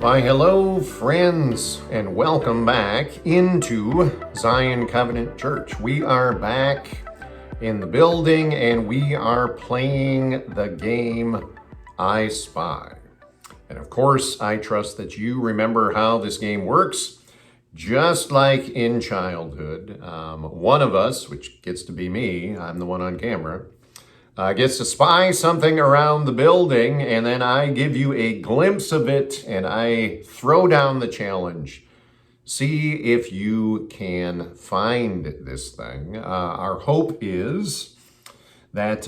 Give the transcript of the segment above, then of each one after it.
Why, hello, friends, and welcome back into Zion Covenant Church. We are back in the building and we are playing the game I Spy. And of course, I trust that you remember how this game works. Just like in childhood, one of us, which gets to be me, I'm the one on camera, gets to spy something around the building, and then I give you a glimpse of it, and I throw down the challenge. See if you can find this thing. Our hope is that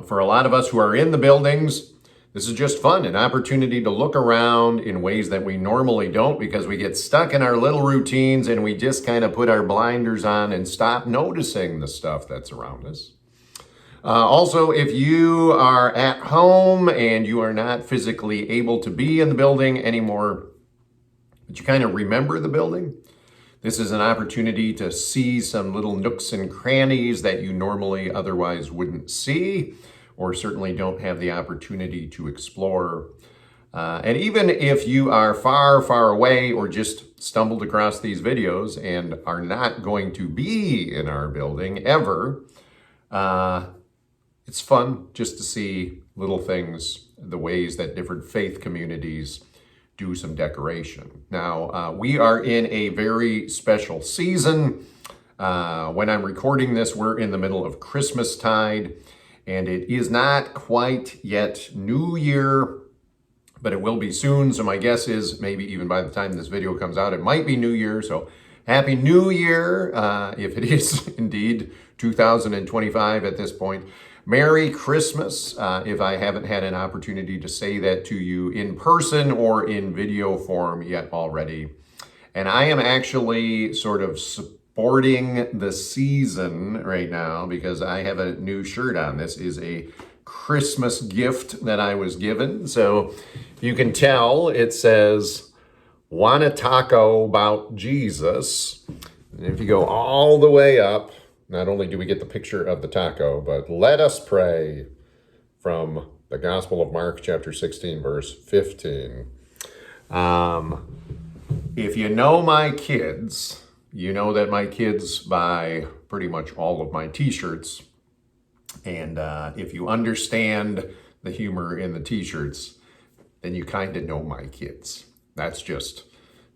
for a lot of us who are in the buildings, this is just fun, an opportunity to look around in ways that we normally don't because we get stuck in our little routines and we just kind of put our blinders on and stop noticing the stuff that's around us. Also, if you are at home and you are not physically able to be in the building anymore, but you kind of remember the building, this is an opportunity to see some little nooks and crannies that you normally otherwise wouldn't see, or certainly don't have the opportunity to explore. And even if you are far, far away or just stumbled across these videos and are not going to be in our building ever, it's fun just to see little things, the ways that different faith communities do some decoration. Now, we are in a very special season. When I'm recording this, we're in the middle of Christmastide, and it is not quite yet New Year, but it will be soon. So my guess is maybe even by the time this video comes out, it might be New Year. So Happy New Year, if it is indeed 2025 at this point. Merry Christmas, if I haven't had an opportunity to say that to you in person or in video form yet already. And I am actually sort of sporting the season right now because I have a new shirt on. This is a Christmas gift that I was given. So you can tell it says, "Want a taco about Jesus?" And if you go all the way up, not only do we get the picture of the taco, but let us pray from the Gospel of Mark, chapter 16, verse 15. If you know my kids, you know that my kids buy pretty much all of my t-shirts. And if you understand the humor in the t-shirts, then you kind of know my kids. That's just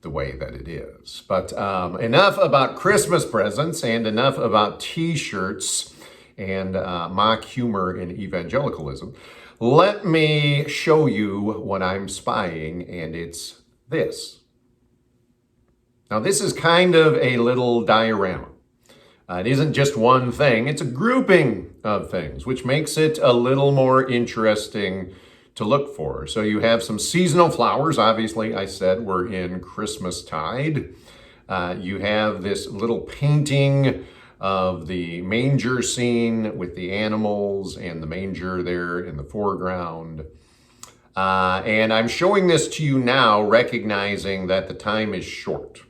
the way that it is. But enough about Christmas presents and enough about t-shirts and mock humor in evangelicalism. Let me show you what I'm spying, and it's this. Now, this is kind of a little diorama. It isn't just one thing, it's a grouping of things, which makes it a little more interesting to look for. So you have some seasonal flowers. Obviously, I said we're in Christmastide. You have this little painting of the manger scene with the animals and the manger there in the foreground. And I'm showing this to you now, recognizing that the time is short.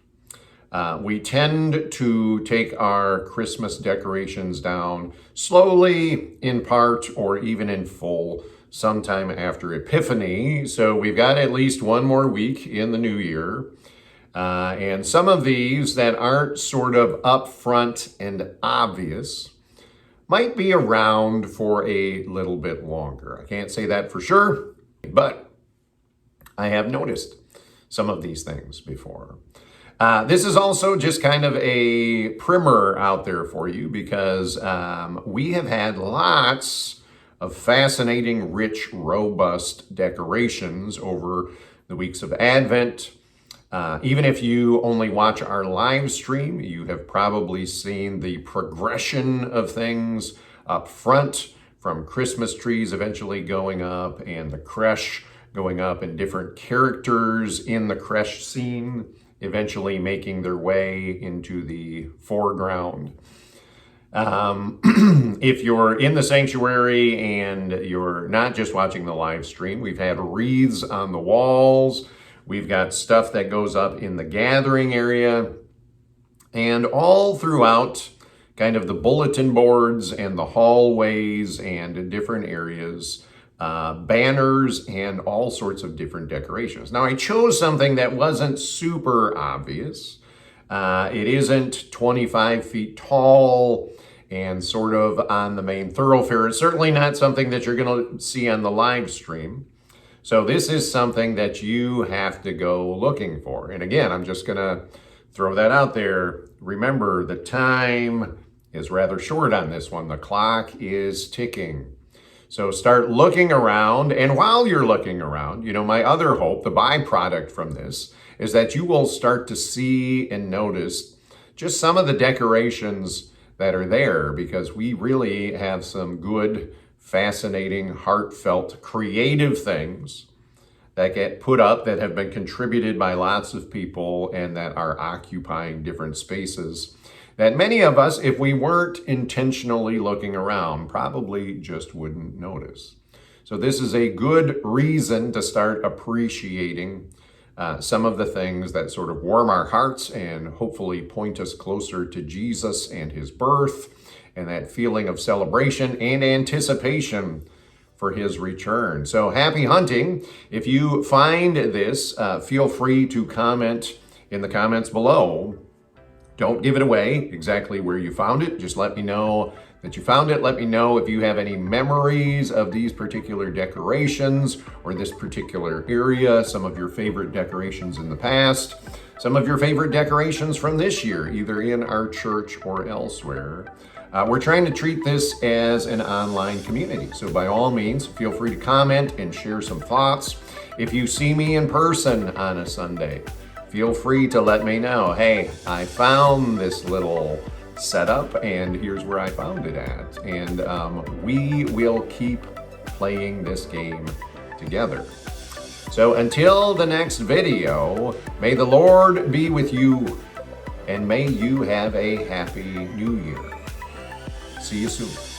We tend to take our Christmas decorations down slowly, in part, or even in full, sometime after Epiphany. So we've got at least one more week in the new year. And some of these that aren't sort of upfront and obvious might be around for a little bit longer. I can't say that for sure, but I have noticed some of these things before. This is also just kind of a primer out there for you because we have had lots of fascinating, rich, robust decorations over the weeks of Advent. Even if you only watch our live stream, you have probably seen the progression of things up front, from Christmas trees eventually going up and the creche going up and different characters in the creche scene eventually making their way into the foreground. If you're in the sanctuary and you're not just watching the live stream, we've had wreaths on the walls. We've got stuff that goes up in the gathering area. And all throughout kind of the bulletin boards and the hallways and different areas, banners, and all sorts of different decorations. Now, I chose something that wasn't super obvious. It isn't 25 feet tall and sort of on the main thoroughfare. It's certainly not something that you're going to see on the live stream. So this is something that you have to go looking for. And again, I'm just going to throw that out there. Remember, the time is rather short on this one. The clock is ticking. So start looking around, and while you're looking around, my other hope, the byproduct from this, is that you will start to see and notice just some of the decorations that are there, because we really have some good, fascinating, heartfelt, creative things that get put up that have been contributed by lots of people and that are occupying different spaces that many of us, if we weren't intentionally looking around, probably just wouldn't notice. So this is a good reason to start appreciating some of the things that sort of warm our hearts and hopefully point us closer to Jesus and his birth and that feeling of celebration and anticipation for his return. So happy hunting. If you find this, feel free to comment in the comments below. Don't give it away exactly where you found it. Just let me know that you found it. Let me know if you have any memories of these particular decorations or this particular area, some of your favorite decorations in the past, some of your favorite decorations from this year, either in our church or elsewhere. We're trying to treat this as an online community. So by all means, feel free to comment and share some thoughts. If you see me in person on a Sunday, feel free to let me know, hey, I found this little setup and here's where I found it at. And we will keep playing this game together. So until the next video, may the Lord be with you and may you have a happy new year. See you soon.